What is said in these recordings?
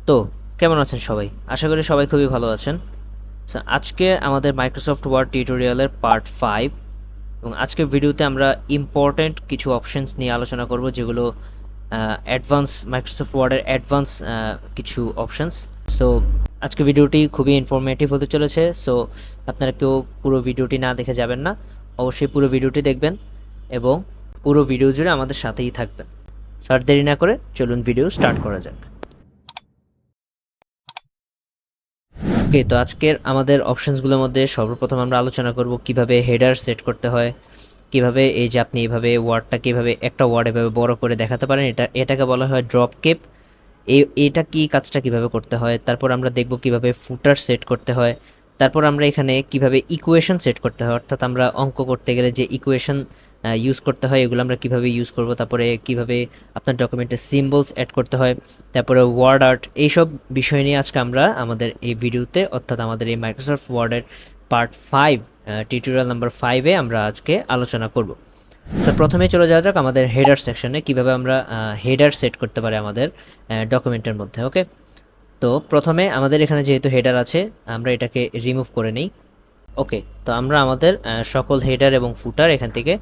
তো কেমন আছেন সবাই? আশা করি সবাই খুবই ভালো আছেন। সো আজকে আমাদের মাইক্রোসফট ওয়ার্ড টিউটোরিয়ালের পার্ট 5 এবং আজকের ভিডিওতে আমরা ইম্পর্ট্যান্ট কিছু অপশনস নিয়ে আলোচনা করব যেগুলো অ্যাডভান্স মাইক্রোসফট ওয়ার্ডের অ্যাডভান্স কিছু অপশনস। সো আজকে ভিডিওটি খুবই ইনফরমেটিভ হতে চলেছে। সো আপনারা কেউ পুরো ভিডিওটি না দেখে যাবেন না, অবশ্যই পুরো ভিডিওটি দেখবেন এবং পুরো ভিডিও জুড়ে আমাদের সাথেই থাকবেন। সো আর দেরি না করে চলুন ভিডিও স্টার্ট করা যাক। ওকে, তো আজকের আমাদের অপশনসগুলোর মধ্যে সর্বপ্রথম আমরা আলোচনা করব কিভাবে হেডার সেট করতে হয়, কিভাবে এই যে আপনি এভাবে ওয়ার্ডটা কিভাবে একটা ওয়ার্ড এভাবে বড় করে দেখাতে পারেন, এটাকে বলা হয় ড্রপ কেপ। এটা কি কাজটা কিভাবে করতে হয়, তারপর আমরা দেখব কিভাবে ফুটার সেট করতে হয়, তারপর আমরা এখানে কিভাবে ইকুয়েশন সেট করতে হয়, অর্থাৎ আমরা অঙ্ক করতে গেলে যে ইকুয়েশন ইউজ করতে হয় এগুলো আমরা কিভাবে ইউজ করব, তারপরে কিভাবে আপনার ডকুমেন্টে সিম্বলস অ্যাড করতে হয়, তারপরে ওয়ার্ড আর্ট, এইসব বিষয় নিয়ে আজকে আমরা আমাদের এই ভিডিওতে অর্থাৎ আমাদের এই মাইক্রোসফট ওয়ার্ডের পার্ট 5 টিউটোরিয়াল নাম্বার 5-এ আমরা আজকে আলোচনা করব। সো প্রথমে চলে যাওয়া যাক আমাদের হেডার সেকশনে, কিভাবে আমরা হেডার সেট করতে পারি আমাদের ডকুমেন্টের মধ্যে। ওকে, তো প্রথমে আমাদের এখানে যেহেতু হেডার আছে আমরা এটাকে রিমুভ করে নিই। ওকে, তো আমরা আমাদের সকল হেডার এবং ফুটার এখান থেকে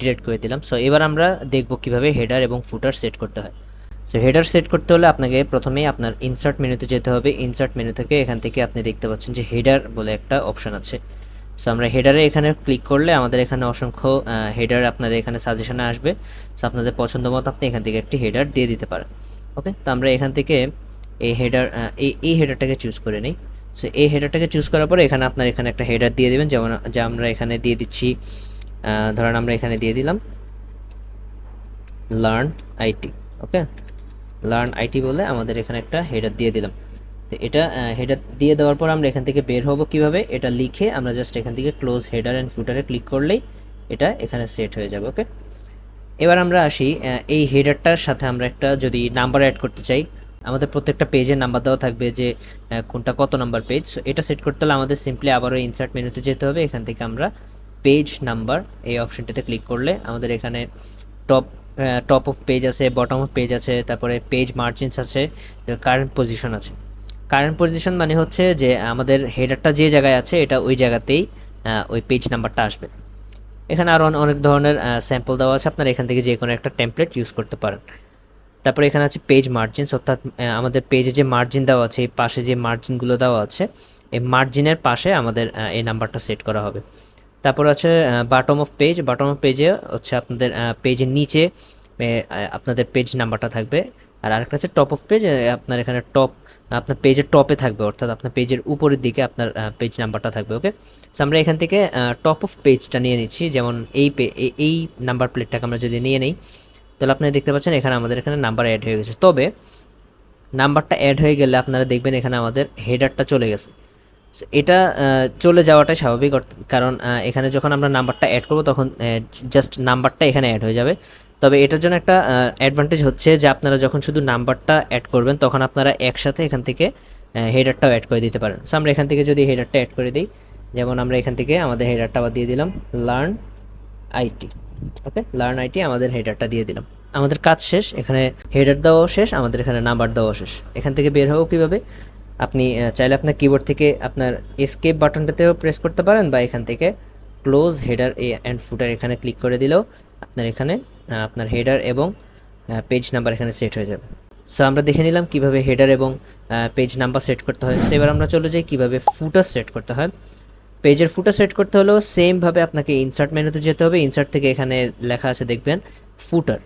ডিলিট করে দিলাম। সো এবার আমরা দেখব কিভাবে হেডার এবং ফুটার সেট করতে হয়। সো হেডার সেট করতে হলে আপনাকে প্রথমেই আপনার ইনসার্ট মেনুতে যেতে হবে। ইনসার্ট মেনু থেকে এখান থেকে আপনি দেখতে পাচ্ছেন যে হেডার বলে একটা অপশন আছে। সো আমরা হেডারে এখানে ক্লিক করলে আমাদের এখানে অসংখ্য হেডার আপনাদের এখানে সাজেশনে আসবে। সো আপনাদের পছন্দ মতো আপনি এখান থেকে একটি হেডার দিয়ে দিতে পারেন। ওকে, তো আমরা এখান থেকে এই হেডার এই হেডারটাকে চুজ করে নিই। সো এই হেডারটাকে চুজ করার পরে এখানে আপনার এখানে একটা হেডার দিয়ে দেবেন, যেমন যা আমরা এখানে দিয়ে দিচ্ছি। ধরেন আমরা এখানে দিয়ে দিলাম learn IT. Okay, learn IT বলে আমাদের এখানে একটা হেডার দিয়ে দিলাম। তো এটা হেডার দিয়ে দেওয়ার পর আমরা এখান থেকে বের হব কিভাবে, এটা লিখে আমরা জাস্ট এখান থেকে ক্লোজ হেডার অ্যান্ড ফুটারে ক্লিক করলেই এটা এখানে সেট হয়ে যাবে। ওকে, এবার আমরা আসি এই হেডারটার সাথে আমরা একটা যদি নাম্বার অ্যাড করতে চাই, আমাদের প্রত্যেকটা পেজের নাম্বার দেওয়া থাকবে যে কোনটা কত নাম্বার পেজ। সো এটা সেট করতে হলে আমাদের সিম্পলি আবারও ইনসার্ট মেনুতে যেতে হবে। এখান থেকে আমরা পেজ নাম্বার এই অপশনটিতে ক্লিক করলে আমাদের এখানে টপ টপ অফ পেজ আছে, বটম অফ পেজ আছে, তারপরে পেজ মার্জিনস আছে, কারেন্ট পজিশন আছে। কারেন্ট পজিশন মানে হচ্ছে যে আমাদের হেডারটা যে জায়গায় আছে এটা ওই জায়গাতেই ওই পেজ নাম্বারটা আসবে। এখানে আরও অনেক ধরনের স্যাম্পল দেওয়া আছে, আপনারা এখান থেকে যে কোনো একটা টেমপ্লেট ইউজ করতে পারেন। তারপরে এখানে আছে পেজ মার্জিনস, অর্থাৎ আমাদের পেজে যে মার্জিন দেওয়া আছে এই পাশে যে মার্জিনগুলো দেওয়া আছে এই মার্জিনের পাশে আমাদের এই নাম্বারটা সেট করা হবে। তারপর আছে বাটম অফ পেজ। বাটম অফ পেজে হচ্ছে আপনাদের পেজের নিচে আপনাদের পেজ নাম্বারটা থাকবে। আর আরেকটা আছে টপ অফ পেজ, আপনার এখানে টপ আপনার পেজের টপে থাকবে, অর্থাৎ আপনার পেজের উপরের দিকে আপনার পেজ নাম্বারটা থাকবে। ওকে, সো আমরা এখান থেকে টপ অফ পেজটা নিয়ে নিচ্ছি, যেমন এই নাম্বার প্লেটটাকে আমরা যদি নিয়ে নিই তাহলে আপনারা দেখতে পাচ্ছেন এখানে আমাদের এখানে নাম্বার অ্যাড হয়ে গেছে। তবে নাম্বারটা অ্যাড হয়ে গেলে আপনারা দেখবেন এখানে আমাদের হেডারটা চলে গেছে। সো এটা চলে যাওয়াটাই স্বাভাবিক, কারণ এখানে যখন আমরা নাম্বারটা অ্যাড করব তখন জাস্ট নাম্বারটা এখানে অ্যাড হয়ে যাবে। তবে এটার জন্য একটা অ্যাডভান্টেজ হচ্ছে যে আপনারা যখন শুধু নাম্বারটা অ্যাড করবেন তখন আপনারা একসাথে এখান থেকে হেডারটাও অ্যাড করে দিতে পারেন। সো আমরা এখান থেকে যদি হেডারটা অ্যাড করে দিই, যেমন আমরা এখান থেকে আমাদের হেডারটা আবার দিয়ে দিলাম learn IT. Okay, learn IT আমাদের হেডারটা দিয়ে দিলাম। আমাদের কাজ শেষ, এখানে হেডার দেওয়াও শেষ, আমাদের এখানে নাম্বার দেওয়াও শেষ। এখান থেকে বের হবো কীভাবে, আপনি চাইলে আপনার কিবোর্ড থেকে আপনার এসকেপ বাটনটাতেও প্রেস করতে পারেন, বা এখান থেকে ক্লোজ হেডার অ্যান্ড ফুটার এখানে ক্লিক করে দিলেও আপনার এখানে আপনার হেডার এবং পেজ নাম্বার এখানে সেট হয়ে যাবে। সো আমরা দেখে নিলাম কিভাবে হেডার এবং পেজ নাম্বার সেট করতে হয়। সো এবার আমরা চলে যাই কিভাবে ফুটার সেট করতে হয়। পেজের ফুটার সেট করতে হলেও সেমভাবে আপনাকে ইনসার্ট মেনুতে যেতে হবে। ইনসার্ট থেকে এখানে লেখা আছে দেখবেন ফুটার।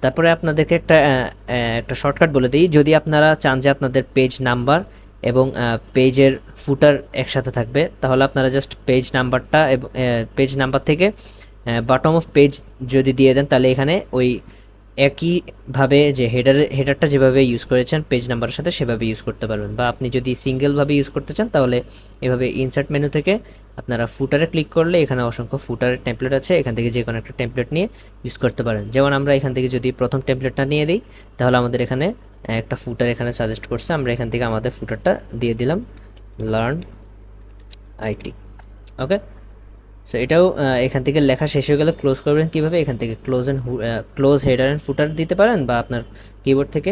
তারপরে আপনাদেরকে একটা শর্টকাট বলে দিই, যদি আপনারা চান যে আপনাদের পেজ নাম্বার এবং পেজের ফুটার একসাথে থাকবে তাহলে আপনারা জাস্ট পেজ নাম্বারটা এবং পেজ নাম্বার থেকে বটম অফ পেজ যদি দিয়ে দেন তাহলে এখানে ওই একইভাবে যে হেডারটা যেভাবে ইউজ করেছেন পেজ নাম্বারের সাথে সেভাবে ইউজ করতে পারবেন। বা আপনি যদি সিঙ্গেলভাবে ইউজ করতে চান তাহলে এভাবে ইনসার্ট মেনু থেকে আপনারা ফুটারে ক্লিক করলে এখানে অসংখ্য ফুটারের টেমপ্লেট আছে, এখান থেকে যে কোনো একটা টেমপ্লেট নিয়ে ইউজ করতে পারেন। যেমন আমরা এখান থেকে যদি প্রথম টেমপ্লেটটা নিয়ে দিই তাহলে আমাদের এখানে একটা ফুটার এখানে সাজেস্ট করছে, আমরা এখান থেকে আমাদের ফুটারটা দিয়ে দিলাম লার্ন আইটি। ওকে, সো এটাও এখান থেকে লেখা শেষ হয়ে গেলে ক্লোজ করবেন কীভাবে, এখান থেকে ক্লোজ হেডার অ্যান্ড ফুটার দিতে পারেন, বা আপনার কিবোর্ড থেকে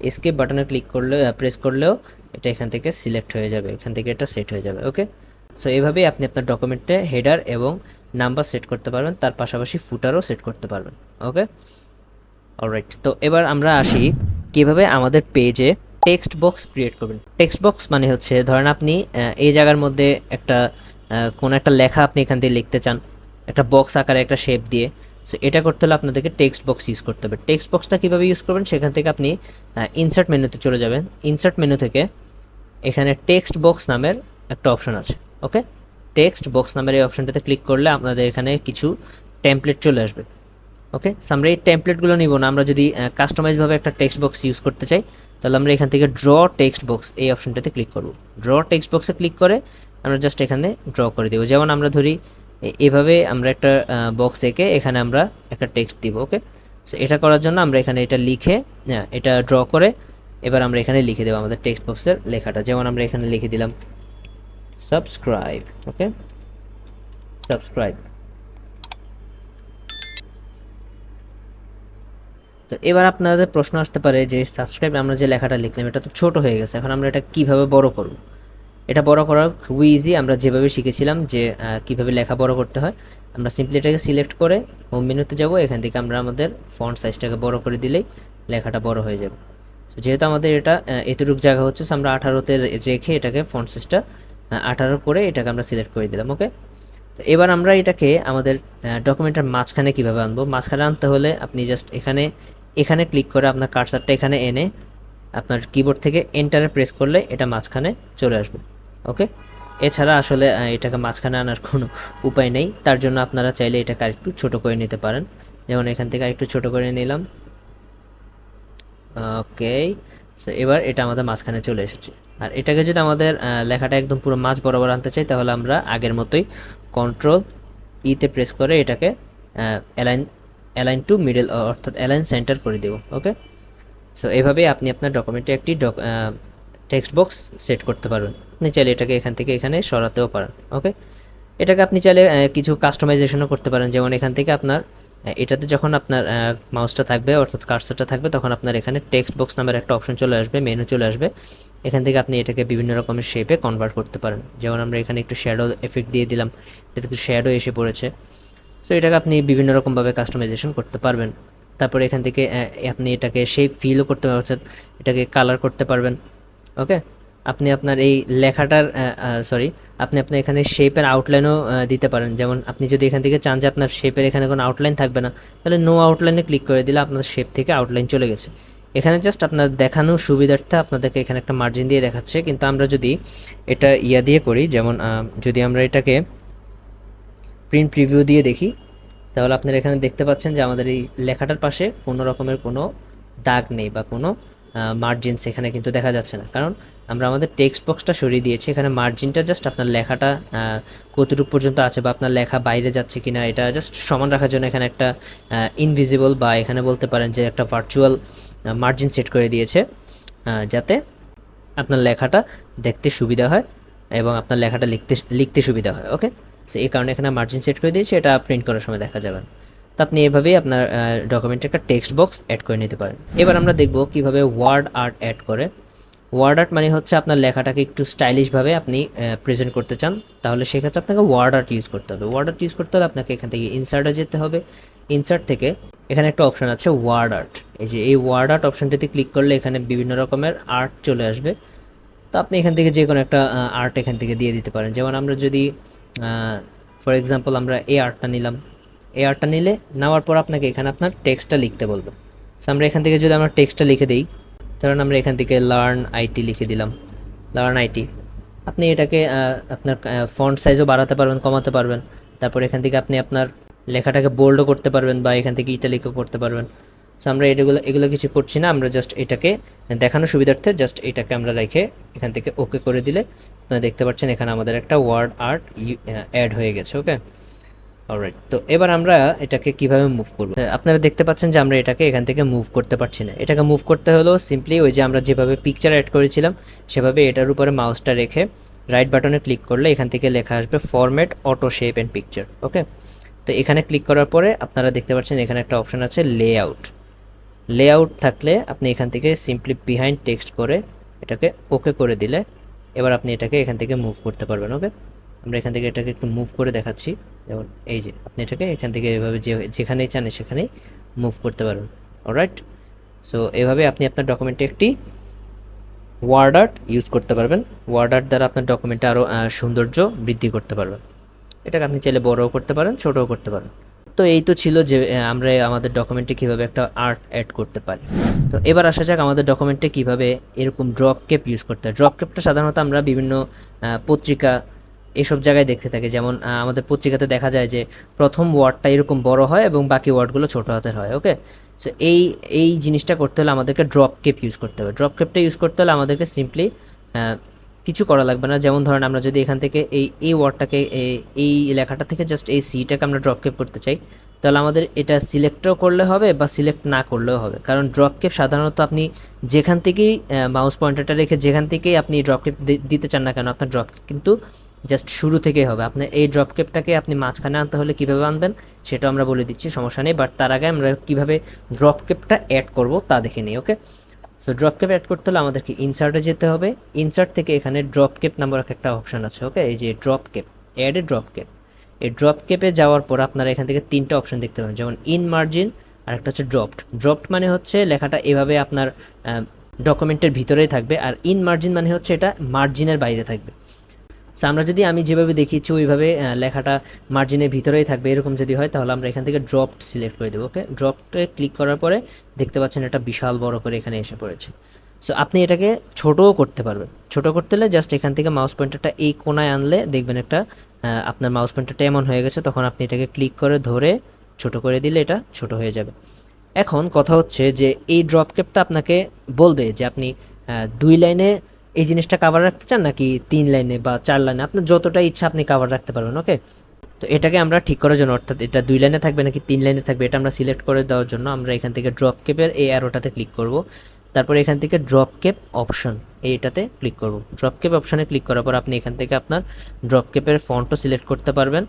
এস্কেপ বাটনে ক্লিক করলে প্রেস করলেও এটা এখান থেকে সিলেক্ট হয়ে যাবে, এখান থেকে এটা সেট হয়ে যাবে। ওকে, সো এভাবেই আপনি আপনার ডকুমেন্টে হেডার এবং নাম্বার সেট করতে পারবেন, তার পাশাপাশি ফুটারও সেট করতে পারবেন। ওকে, অলরাইট। তো এবার আমরা আসি কিভাবে আমাদের পেজে টেক্সট বক্স ক্রিয়েট করবেন। টেক্সট বক্স মানে হচ্ছে ধরেন আপনি এই জায়গার মধ্যে একটা কোনো একটা লেখা আপনি এখান দিয়ে লিখতে চান, একটা বক্স আকারে একটা শেপ দিয়ে। সো এটা করতে হলে আপনাদেরকে টেক্সট বক্স ইউজ করতে হবে। টেক্সট বক্সটা কীভাবে ইউজ করবেন, সেখান থেকে আপনি ইনসার্ট মেনুতে চলে যাবেন। ইনসার্ট মেনু থেকে এখানে টেক্সট বক্স নামের একটা অপশন আছে। ওকে, টেক্সট বক্স নামের এই অপশনটাতে ক্লিক করলে আপনাদের এখানে কিছু টেমপ্লেট চলে আসবে। ওকে, সো আমরা এই টেমপ্লেটগুলো নিব না, আমরা যদি কাস্টমাইজভাবে একটা টেক্সট বক্স ইউজ করতে চাই তাহলে আমরা এখান থেকে ড্র টেক্সট বক্স এই অপশনটাতে ক্লিক করব। ড্র টেক্সট বক্সে ক্লিক করে আমরা জাস্ট এখানে ড্র করে দেবো। যেমন আমরা ধরি এভাবে আমরা একটা বক্স এঁকে এখানে আমরা একটা টেক্সট দিব। ওকে, সো এটা করার জন্য আমরা এখানে এটা লিখে এটা ড্র করে এবার আমরা এখানে লিখে দেবো আমাদের টেক্সট বক্সের লেখাটা। যেমন আমরা এখানে লিখে দিলাম সাবস্ক্রাইব। ওকে, সাবস্ক্রাইব। তো এবার আপনাদের প্রশ্ন আসতে পারে যে সাবস্ক্রাইব আমরা যে লেখাটা লিখলাম এটা তো ছোট হয়ে গেছে, এখন আমরা এটা কিভাবে বড় করব। এটা বড় করা খুবই ইজি, আমরা যেভাবে শিখেছিলাম যে কিভাবে লেখা বড় করতে হয়। আমরা সিম্পলি এটাকে সিলেক্ট করে হোম মেনুতে যাব, এখান থেকে আমরা আমাদের ফন্ট সাইজটাকে বড় করে দিলেই লেখাটা বড় হয়ে যাবে। তো যেহেতু আমাদের এটা এতটুকু জায়গা হচ্ছে, আমরা 18তে রেখে এটাকে ফন্ট সাইজটা 18 করে এটাকে আমরা সিলেক্ট করে দিলাম। ওকে, তো এবার আমরা এটাকে আমাদের ডকুমেন্টের মাঝখানে কীভাবে আনবো। মাঝখানে আনতে হলে আপনি জাস্ট এখানে এখানে ক্লিক করে আপনার কার্সারটা এখানে এনে আপনার কিবোর্ড থেকে এন্টারে প্রেস করলে এটা মাঝখানে চলে আসবে। ওকে, এছাড়া আসলে এটাকে মাঝখানে আনার কোনো উপায় নেই, তার জন্য আপনারা চাইলে এটাকে আরেকটু ছোটো করে নিতে পারেন। যেমন এখান থেকে আরেকটু ছোটো করে নিলাম। ওকে, সো এবার এটা আমাদের মাঝখানে চলে এসেছে। আর এটাকে যদি আমাদের লেখাটা একদম পুরো মাঝ বরাবর আনতে চাই তাহলে আমরা আগের মতোই কন্ট্রোল ইতে প্রেস করে এটাকে অ্যালাইন অ্যালাইন টু মিডল অর্থাৎ অ্যালাইন সেন্টার করে দেব। ওকে, সো এভাবেই আপনি আপনার ডকুমেন্টে একটি টেক্সট বক্স সেট করতে পারবেন। আপনি চাইলে এটাকে এখান থেকে এখানে সরাতেও পারেন। ওকে, এটাকে আপনি চাইলে কিছু কাস্টমাইজেশনও করতে পারেন। যেমন এখান থেকে আপনার এটাতে যখন আপনার মাউসটা থাকবে অর্থাৎ কার্সারটা থাকবে তখন আপনার এখানে টেক্সট বক্স নামের একটা অপশন চলে আসবে, মেনু চলে আসবে। এখান থেকে আপনি এটাকে বিভিন্ন রকমের শেপে কনভার্ট করতে পারেন। যেমন আমরা এখানে একটু শ্যাডো এফেক্ট দিয়ে দিলাম, এটাতে একটু শ্যাডো এসে পড়েছে। সো এটাকে আপনি বিভিন্ন রকমভাবে কাস্টমাইজেশন করতে পারবেন। তারপরে এখান থেকে আপনি এটাকে শেপ ফিলও করতে পারবেন, অর্থাৎ এটাকে কালার করতে পারবেন। ওকে, আপনি আপনার এই লেখাটার আপনি এখানে শেপের আউটলাইনও দিতে পারেন। যেমন আপনি যদি এখান থেকে চান যে আপনার শেপের এখানে কোনো আউটলাইন থাকবে না, তাহলে নো আউটলাইনে ক্লিক করে দিলে আপনার শেপ থেকে আউটলাইন চলে গেছে। এখানে জাস্ট আপনার দেখানোর সুবিধার্থে আপনাদেরকে এখানে একটা মার্জিন দিয়ে দেখাচ্ছে, কিন্তু আমরা যদি এটা দিয়ে করি, যেমন যদি আমরা এটাকে প্রিন্ট প্রিভিউ দিয়ে দেখি তাহলে আপনারা এখানে দেখতে পাচ্ছেন যে আমাদের এই লেখাটার পাশে কোনো রকমের কোনো দাগ নেই বা কোনো মার্জিনস এখানে কিন্তু দেখা যাচ্ছে না, কারণ আমরা আমাদের টেক্সট বক্সটা সরিয়ে দিয়েছি। এখানে মার্জিনটা জাস্ট আপনার লেখাটা কতটুকু পর্যন্ত আছে বা আপনার লেখা বাইরে যাচ্ছে কিনা এটা জাস্ট সমান রাখার জন্য এখানে একটা ইনভিজিবল বা এখানে বলতে পারেন যে একটা ভার্চুয়াল মার্জিন সেট করে দিয়েছে, যাতে আপনার লেখাটা দেখতে সুবিধা হয় এবং আপনার লেখাটা লিখতে সুবিধা হয়। ওকে, সো এই কারণে এখানে মার্জিন সেট করে দিয়েছি, এটা প্রিন্ট করার সময় দেখা যাবে না। তো আপনি এভাবেই আপনার ডকুমেন্টে একটা টেক্সট বক্স অ্যাড করে নিতে পারেন। এবার আমরা দেখব কিভাবে ওয়ার্ড আর্ট অ্যাড করে। ওয়ার্ড আর্ট মানে হচ্ছে আপনার লেখাটাকে একটু স্টাইলিশভাবে আপনি প্রেজেন্ট করতে চান, তাহলে সেক্ষেত্রে আপনাকে ওয়ার্ড আর্ট ইউজ করতে হবে। ওয়ার্ড আর্ট ইউজ করতে হলে আপনাকে এখান থেকে ইনসার্টে যেতে হবে। ইনসার্ট থেকে এখানে একটা অপশন আছে ওয়ার্ড আর্ট। এই যে এই ওয়ার্ড আর্ট অপশনটিতে ক্লিক করলে এখানে বিভিন্ন রকমের আর্ট চলে আসবে। তো আপনি এখান থেকে যে কোনো একটা আর্ট এখান থেকে দিয়ে দিতে পারেন। যেমন আমরা যদি ফর এক্সাম্পল আমরা এই আর্টটা নিলাম, এই আর্টটা নেওয়ার পর আপনাকে এখানে আপনার টেক্সটটা লিখতে বলবে। সো আমরা এখান থেকে যদি আমরা টেক্সটটা লিখে দিই, ধরুন আমরা এখান থেকে লার্ন আইটি লিখে দিলাম, লার্ন আইটি। আপনি এটাকে আপনার ফন্ট সাইজও বাড়াতে পারবেন, কমাতে পারবেন। তারপর এখান থেকে আপনি আপনার লেখাটাকে বোল্ডও করতে পারবেন বা এখান থেকে ইটালিকও করতে পারবেন। সো আমরা এগুলো কিছু করছি না, আমরা জাস্ট এটাকে দেখানোর সুবিধার্থে জাস্ট এটাকে আমরা রেখে এখান থেকে ওকে করে দিলে আপনারা দেখতে পাচ্ছেন এখানে আমাদের একটা ওয়ার্ড আর্ট অ্যাড হয়ে গেছে। ওকে, অলরাইট। তো এবার আমরা এটাকে কিভাবে মুভ করব, আপনারা দেখতে পাচ্ছেন যে আমরা এটাকে এখান থেকে মুভ করতে পারছি না। এটাকে মুভ করতে হলো সিম্পলি ওই যে আমরা যেভাবে পিকচার অ্যাড করেছিলাম সেভাবে এটার উপরে মাউসটা রেখে রাইট বাটনে ক্লিক করলে এখান থেকে লেখা আসবে format auto shape and picture. Okay, তো এখানে ক্লিক করার পরে আপনারা দেখতে পাচ্ছেন এখানে একটা অপশন আছে লেআউট। লেআউট থাকলে আপনি এখান থেকে সিম্পলি বিহাইন্ড টেক্সট করে এটাকে ওকে করে দিলে এবার আপনি এটাকে এখান থেকে মুভ করতে পারবেন। ওকে, আমরা এখান থেকে এটাকে একটু মুভ করে দেখাচ্ছি। যেমন এই যে আপনি এটাকে এখান থেকে এভাবে যেখানেই চান সেখানেই মুভ করতে পারবেন। অলরাইট, সো এভাবে আপনি আপনার ডকুমেন্টে একটি ওয়ার্ড আর্ট ইউজ করতে পারবেন। ওয়ার্ড আর্ট দ্বারা আপনার ডকুমেন্টে আরও সৌন্দর্য বৃদ্ধি করতে পারবেন। এটাকে আপনি চাইলে বড়ও করতে পারেন, ছোটও করতে পারেন। তো এই তো ছিল যে আমরা আমাদের ডকুমেন্টে কিভাবে একটা আর্ট অ্যাড করতে পারি। তো এবার আসা যাক আমাদের ডকুমেন্টে কিভাবে এরকম ড্রপ কেপ ইউজ করতে হয়। ড্রপ কেপটা সাধারণত আমরা বিভিন্ন পত্রিকা এসব জায়গায় দেখতে থাকি। যেমন আমাদের পত্রিকাতে দেখা যায় যে প্রথম ওয়ার্ডটা এরকম বড় হয় এবং বাকি ওয়ার্ডগুলো ছোটো হাতের হয়। ওকে, সো এই জিনিসটা করতে হলে আমাদেরকে ড্রপ কেপ ইউজ করতে হবে। ড্রপ কেপটা ইউজ করতে হলে আমাদেরকে সিম্পলি কিছু করা লাগবে না। যেমন ধরেন আমরা যদি এখান থেকে এই ওয়ার্ডটাকে এই লেখাটা থেকে জাস্ট এই সিটাকে আমরা ড্রপ কেপ করতে চাই, তাহলে আমাদের এটা সিলেক্টও করলে হবে বা সিলেক্ট না করলেও হবে। কারণ ড্রপ কেপ সাধারণত আপনি যেখান থেকেই মাউস পয়েন্টারটা রেখে যেখান থেকেই আপনি ড্রপ কেপ দিতে চান না কেন, আপনার ড্রপ কেপ কিন্তু জাস্ট শুরু থেকেই হবে। আপনার এই ড্রপ কেপটাকে আপনি মাঝখানে আনতে হলে কীভাবে আনবেন সেটাও আমরা বলে দিচ্ছি, সমস্যা নেই। বাট তার আগে আমরা কীভাবে ড্রপ কেপটা অ্যাড করব তা দেখে নিই। ওকে, সো ড্রপ কেপ অ্যাড করতে হলে আমাদেরকে ইনসার্টে যেতে হবে। ইনসার্ট থেকে এখানে ড্রপ কেপ নামক একটা অপশান আছে। ওকে, এই যে drop cap, add a drop cap. এই ড্রপ কেপে যাওয়ার পর আপনারা এখান থেকে তিনটা অপশান দেখতে পাবেন, যেমন ইন মার্জিন, আর একটা হচ্ছে ড্রপড। ড্রপড মানে হচ্ছে লেখাটা এভাবে আপনার ডকুমেন্টের ভিতরেই থাকবে, আর ইন মার্জিন মানে হচ্ছে এটা মার্জিনের বাইরে থাকবে। সো আমরা যদি আমি যেভাবে দেখিয়েছি ওইভাবে লেখাটা মার্জিনের ভিতরেই থাকবে এরকম যদি হয়, তাহলে আমরা এখান থেকে ড্রপড সিলেক্ট করে দেবো। ওকে, ড্রপটে ক্লিক করার পরে দেখতে পাচ্ছেন এটা বিশাল বড় করে এখানে এসে পড়েছে। সো আপনি এটাকে ছোটও করতে পারবেন। ছোট করতে হলে জাস্ট এখান থেকে মাউস পয়েন্টারটা এই কোনায় আনলে দেখবেন একটা আপনার মাউস পয়েন্টারটা এমন হয়ে গেছে, তখন আপনি এটাকে ক্লিক করে ধরে ছোট করে দিলে এটা ছোট হয়ে যাবে। এখন কথা হচ্ছে যে এই ড্রপ ক্যাপটা আপনাকে বলবে যে আপনি 2 লাইনে এই জিনিসটা কাভার রাখতে চান নাকি 3 লাইনে বা 4 লাইনে, আপনার যতটা ইচ্ছা আপনি কাভার রাখতে পারবেন। ওকে, তো এটাকে আমরা ঠিক করার জন্য, অর্থাৎ এটা 2 লাইনে থাকবে নাকি 3 লাইনে থাকবে এটা আমরা সিলেক্ট করে দেওয়ার জন্য আমরা এখান থেকে ড্রপ ক্যাপের এই অ্যারোটাতে ক্লিক করব। তারপরে এখান থেকে ড্রপ ক্যাপ অপশন এইটাতে ক্লিক করব। ড্রপ ক্যাপ অপশনে ক্লিক করার পর আপনি এখান থেকে আপনার ড্রপ ক্যাপের ফন্টও সিলেক্ট করতে পারবেন।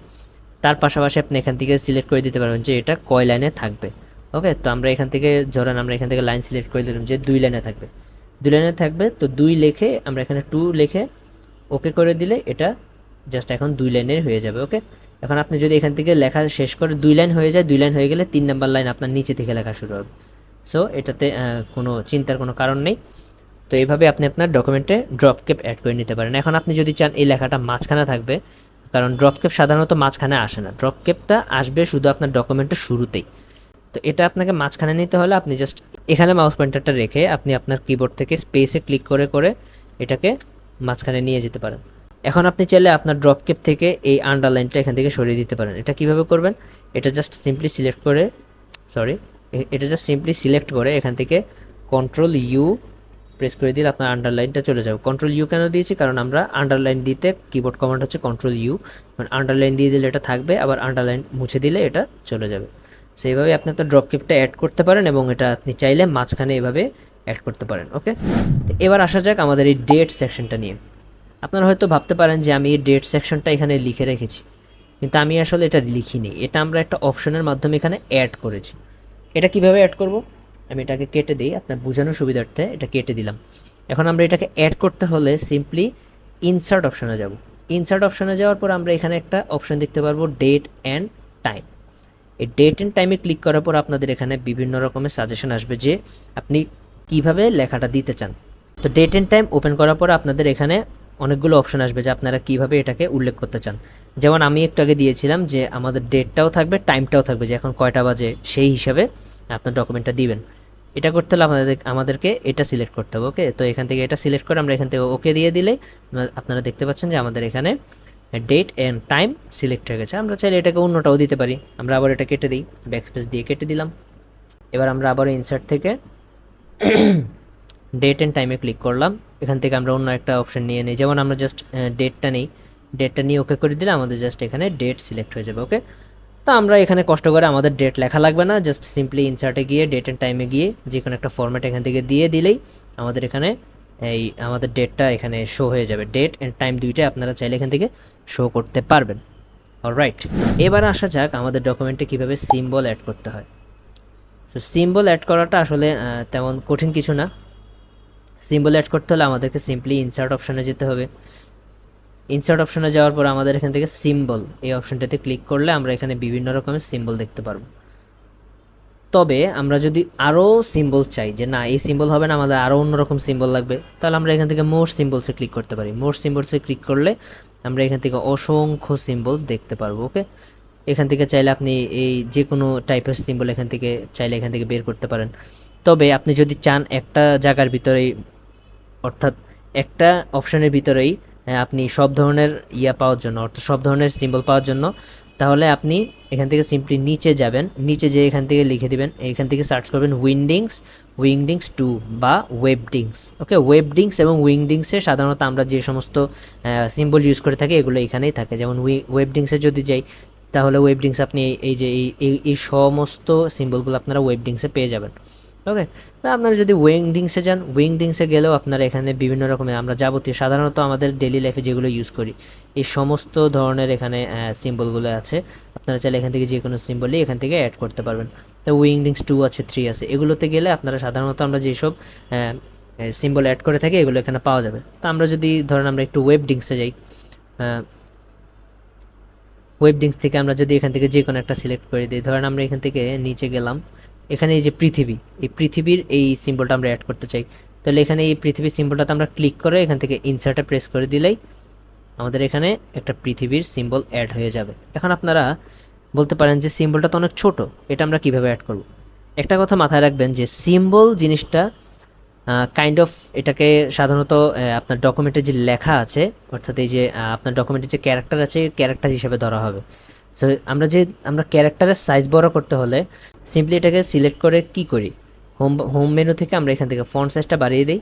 তার পাশাপাশি আপনি এখান থেকে সিলেক্ট করে দিতে পারবেন যে এটা কয় লাইনে থাকবে। ওকে, তো আমরা এখান থেকে ধরেন আমরা এখান থেকে লাইন সিলেক্ট করে দিলাম যে 2 লাইনে থাকবে। 2 লাইনে থাকবে, তো 2 লিখে আমরা এখানে 2 লিখে ওকে করে দিলে এটা জাস্ট এখন 2 লাইনের হয়ে যাবে। ওকে, এখন আপনি যদি এখান থেকে লেখা শেষ করে 2 লাইন হয়ে যায়, 2 লাইন হয়ে গেলে 3 নাম্বার লাইন আপনার নিচে থেকে লেখা শুরু হবে। সো এটাতে কোনো চিন্তার কোনো কারণ নেই। তো এইভাবে আপনি আপনার ডকুমেন্টে ড্রপ ক্যাপ অ্যাড করে নিতে পারেন। এখন আপনি যদি চান এই লেখাটা মাঝখানে থাকবে, কারণ ড্রপ ক্যাপ সাধারণত মাঝখানে আসে না, ড্রপ ক্যাপটা আসবে শুধু আপনার ডকুমেন্টের শুরুতেই। তো এটা আপনাকে মাঝখানে নিতে হলে আপনি জাস্ট এখানে মাউস পয়েন্টারটা রেখে আপনি আপনার কিবোর্ড থেকে স্পেসে ক্লিক করে করে এটাকে মাঝখানে নিয়ে যেতে পারেন। এখন আপনি চাইলে আপনার ড্রপ ক্যাপ থেকে এই আন্ডারলাইনটা এখান থেকে সরিয়ে দিতে পারেন। এটা কিভাবে করবেন, এটা জাস্ট সিম্পলি সিলেক্ট করে এটা জাস্ট সিম্পলি সিলেক্ট করে এখান থেকে কন্ট্রোল ইউ প্রেস করে দিলে আপনার আন্ডারলাইনটা চলে যাবে। কন্ট্রোল ইউ কেন দিয়েছি, কারণ আমরা আন্ডারলাইন দিতে কিবোর্ড কমান্ড হচ্ছে কন্ট্রোল ইউ, মানে আন্ডারলাইন দিয়ে দিলে এটা থাকবে, আবার আন্ডারলাইন মুছে দিলে এটা চলে যাবে। সেইভাবে আপনি আপনার ড্রপ ক্যাপটা অ্যাড করতে পারেন এবং এটা আপনি চাইলে মাঝখানে এভাবে অ্যাড করতে পারেন। ওকে, তো এবার আসা যাক আমাদের এই ডেট সেকশনটা নিয়ে। আপনারা হয়তো ভাবতে পারেন যে আমি এই ডেট সেকশনটা এখানে লিখে রেখেছি, কিন্তু আমি আসলে এটা লিখিনি, এটা আমরা একটা অপশনের মাধ্যমে এখানে অ্যাড করেছি। এটা কিভাবে অ্যাড করব, আমি এটাকে কেটে দিই আপনার বোঝানোর সুবিধার্থে, এটা কেটে দিলাম। এখন আমরা এটাকে অ্যাড করতে হলে সিম্পলি ইনসার্ট অপশনে যাব। ইনসার্ট অপশনে যাওয়ার পর আমরা এখানে একটা অপশন দেখতে পারবো ডেট অ্যান্ড টাইম। এই ডেট অ্যান্ড টাইমে ক্লিক করার পর আপনাদের এখানে বিভিন্ন রকমের সাজেশন আসবে যে আপনি কিভাবে লেখাটা দিতে চান। তো ডেট অ্যান্ড টাইম ওপেন করার পর আপনাদের এখানে অনেকগুলো অপশন আসবে যে আপনারা কিভাবে এটাকে উল্লেখ করতে চান। যেমন আমি একটু আগে দিয়েছিলাম যে আমাদের ডেটটাও থাকবে, টাইমটাও থাকবে, যে এখন কয়টা বাজে সেই হিসাবে আপনার ডকুমেন্টটা দিবেন। এটা করতে হলে আমাদেরকে এটা সিলেক্ট করতে হবে। ওকে, তো এখান থেকে এটা সিলেক্ট করে আমরা এখান থেকে ওকে দিয়ে দিলে আপনারা দেখতে পাচ্ছেন যে আমাদের এখানে ডেট অ্যান্ড টাইম সিলেক্ট হয়ে গেছে। আমরা চাইলে এটাকে অন্যটাও দিতে পারি, আমরা আবার এটা কেটে দিই, ব্যাকস্পেস দিয়ে কেটে দিলাম। এবার আমরা আবার ইনসার্ট থেকে ডেট অ্যান্ড টাইমে ক্লিক করলাম। এখান থেকে আমরা অন্য একটা অপশন নিয়ে নিই, যেমন আমরা জাস্ট ডেটটা নিই, ডেটটা নিয়ে ওকে করে দিলে আমাদের জাস্ট এখানে ডেট সিলেক্ট হয়ে যাবে। ওকে, তো আমরা এখানে কষ্ট করে আমাদের ডেট লেখা লাগবে না, জাস্ট সিম্পলি ইনসার্টে গিয়ে ডেট অ্যান্ড টাইমে গিয়ে যে কোনো একটা ফরম্যাট এখান থেকে দিয়ে দিলেই আমাদের এখানে আমাদের ডেটটা এখানে শো হয়ে যাবে। ডেট অ্যান্ড টাইম দুইটাই আপনারা চাইলে এখান থেকে শো করতে পারবেন। অলরাইট, এবার আসা যাক আমাদের ডকুমেন্টে কীভাবে সিম্বল অ্যাড করতে হয়। সো সিম্বল অ্যাড করাটা আসলে তেমন কঠিন কিছু না। সিম্বল অ্যাড করতে হলে আমাদেরকে সিম্পলি ইনসার্ট অপশনে যেতে হবে। ইনসার্ট অপশনে যাওয়ার পর আমাদের এখান থেকে সিম্বল এই অপশনটাতে ক্লিক করলে আমরা এখানে বিভিন্ন রকমের সিম্বল দেখতে পারবো। তবে আমরা যদি আরও সিম্বল চাই যে না এই সিম্বল হবে না, আমাদের আরও অন্যরকম সিম্বল লাগবে, তাহলে আমরা এখান থেকে মোর সিম্বলসে ক্লিক করতে পারি। মোর সিম্বলসে ক্লিক করলে আমরা এখান থেকে অসংখ্য সিম্বলস দেখতে পারবো। ওকে, এখান থেকে চাইলে আপনি এই যে কোনো টাইপের সিম্বল এখান থেকে চাইলে এখান থেকে বের করতে পারেন। তবে আপনি যদি চান একটা জায়গার ভিতরেই, অর্থাৎ একটা অপশনের ভিতরেই আপনি সব ধরনের পাওয়ার জন্য, অর্থাৎ সব ধরনের সিম্বল পাওয়ার জন্য, তাহলে আপনি এখান থেকে সিম্পলি নিচে যাবেন, নিচে যেয়ে এখান থেকে লিখে দিবেন, এখান থেকে সার্চ করবেন উইংডিংস 2 বা ওয়েবডিংস। ওকে, ওয়েবডিংস এবং উইংডিংসে সাধারণত আমরা যে সমস্ত সিম্বল ইউজ করে থাকি এগুলো এখানেই থাকে। যেমন ওয়েবডিংসে যদি যাই, তাহলে ওয়েবডিংস আপনি এই যে এই সমস্ত সিম্বলগুলো আপনারা ওয়েবডিংসে পেয়ে যাবেন। ওকে, তা আপনারা যদি উইংডিংসে যান, উইংডিংসে গেলেও আপনারা এখানে বিভিন্ন রকমের আমরা যাবতীয় সাধারণত আমাদের ডেলি লাইফে যেগুলো ইউজ করি এই সমস্ত ধরনের এখানে সিম্বলগুলো আছে। আপনারা চাইলে এখান থেকে যে কোনো সিম্বলই এখান থেকে অ্যাড করতে পারবেন। তো উইংডিংস 2 আছে, 3 আছে, এগুলোতে গেলে আপনারা সাধারণত আমরা যেসব সিম্বল অ্যাড করে থাকি এগুলো এখানে পাওয়া যাবে। তো আমরা যদি ধরেন আমরা একটু ওয়েবডিংসে যাই, ওয়েবডিংস থেকে আমরা যদি এখান থেকে যে কোনো একটা সিলেক্ট করে দিই, ধরেন আমরা এখান থেকে নিচে গেলাম, এখানে এই যে পৃথিবী, এই পৃথিবীর এই সিম্বলটা আমরা অ্যাড করতে চাই, তাহলে এখানে এই পৃথিবীর সিম্বলটাতে আমরা ক্লিক করে এখান থেকে ইনসার্টে প্রেস করে দিলেই আমাদের এখানে একটা পৃথিবীর সিম্বল অ্যাড হয়ে যাবে। এখন আপনারা বলতে পারেন যে সিম্বলটা তো অনেক ছোট, এটা আমরা কিভাবে অ্যাড করব? একটা কথা মাথায় রাখবেন যে সিম্বল জিনিসটা কাইন্ড অফ এটাকে সাধারণত আপনার ডকুমেন্টে যে লেখা আছে, অর্থাৎ এই যে আপনার ডকুমেন্টে যে ক্যারেক্টার আছে ক্যারেক্টার হিসেবে ধরা হবে। সো আমরা ক্যারেক্টারের সাইজ বড় করতে হলে সিম্পলি এটাকে সিলেক্ট করে কি করি, হোম মেনু থেকে আমরা এখান থেকে ফন্ট সাইজটা বাড়িয়ে দিই।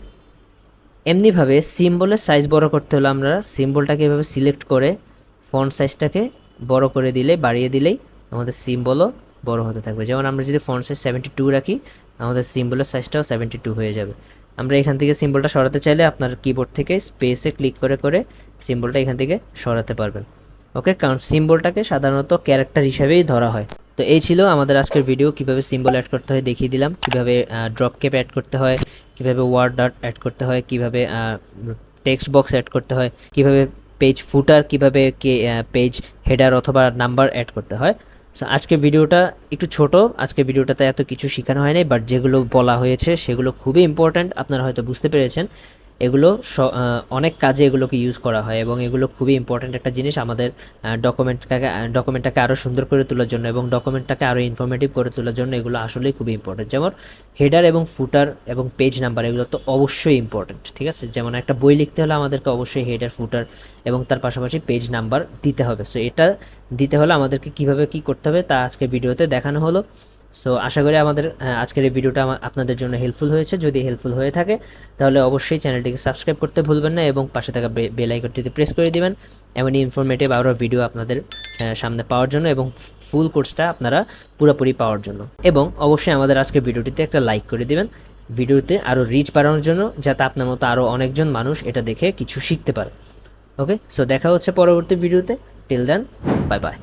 এমনিভাবে সিম্বলের সাইজ বড় করতে হলে আমরা সিম্বলটাকে এভাবে সিলেক্ট করে ফন্ট সাইজটাকে বড় করে দিলে, বাড়িয়ে দিলেই আমাদের সিম্বলও বড় হতে থাকবে। যেমন আমরা যদি ফন্ট সাইজ 72 রাখি, আমাদের সিম্বলের সাইজটাও 72 হয়ে যাবে। আমরা এখান থেকে সিম্বলটা সরাতে চাইলে আপনার কিবোর্ড থেকে স্পেসে ক্লিক করে করে সিম্বলটা এখান থেকে সরাতে পারবেন। ওকে, কারণ সিম্বলটাকে সাধারণত ক্যারেক্টার হিসাবেই ধরা হয়। তো এই ছিল আমাদের আজকের ভিডিও, কিভাবে সিম্বল অ্যাড করতে হয় দেখিয়ে দিলাম, কিভাবে ড্রপ ক্যাপ অ্যাড করতে হয়, কিভাবে ওয়ার্ড ডট অ্যাড করতে হয়, কিভাবে টেক্সট বক্স অ্যাড করতে হয়, কিভাবে পেজ ফুটার, কিভাবে পেজ হেডার অথবা নাম্বার অ্যাড করতে হয়। সো আজকের ভিডিওটা একটু ছোট, আজকের ভিডিওটাতে এত কিছু শেখানো হয় নাই, বাট যেগুলো বলা হয়েছে সেগুলো খুবই ইম্পর্ট্যান্ট, আপনারা হয়তো বুঝতে পেরেছেন। এগুলো অনেক কাজে এগুলোকে ইউজ করা হয় এবং এগুলো খুবই ইম্পর্ট্যান্ট একটা জিনিস আমাদের ডকুমেন্টটাকে আরও সুন্দর করে তোলার জন্য এবং ডকুমেন্টটাকে আরও ইনফরমেটিভ করে তোলার জন্য এগুলো আসলেই খুবই ইম্পর্ট্যান্ট। যেমন হেডার এবং ফুটার এবং পেজ নাম্বার এগুলো তো অবশ্যই ইম্পর্ট্যান্ট, ঠিক আছে? যেমন একটা বই লিখতে হলে আমাদেরকে অবশ্যই হেডার, ফুটার এবং তার পাশাপাশি পেজ নাম্বার দিতে হবে। সো এটা দিতে হলে আমাদেরকে কীভাবে কী করতে হবে তা আজকে ভিডিওতে দেখানো হলো। সো আশা করি আমাদের আজকের এই ভিডিওটা আপনাদের জন্য হেল্পফুল হয়েছে। যদি হেল্পফুল হয়ে থাকে তাহলে অবশ্যই চ্যানেলটিকে সাবস্ক্রাইব করতে ভুলবেন না এবং পাশে থাকা বেল আইকনটিতে প্রেস করে দিবেন এমনই ইনফরমেটিভ আরও ভিডিও আপনাদের সামনে পাওয়ার জন্য এবং ফুল কোর্সটা আপনারা পুরোপুরি পাওয়ার জন্য। এবং অবশ্যই আমাদের আজকের ভিডিওটিতে একটা লাইক করে দিবেন ভিডিওতে আরও রিচ বাড়ানোর জন্য, যাতে আপনার মতো আরও অনেকজন মানুষ এটা দেখে কিছু শিখতে পারে। ওকে, সো দেখা হচ্ছে পরবর্তী ভিডিওতে। Till then, bye by.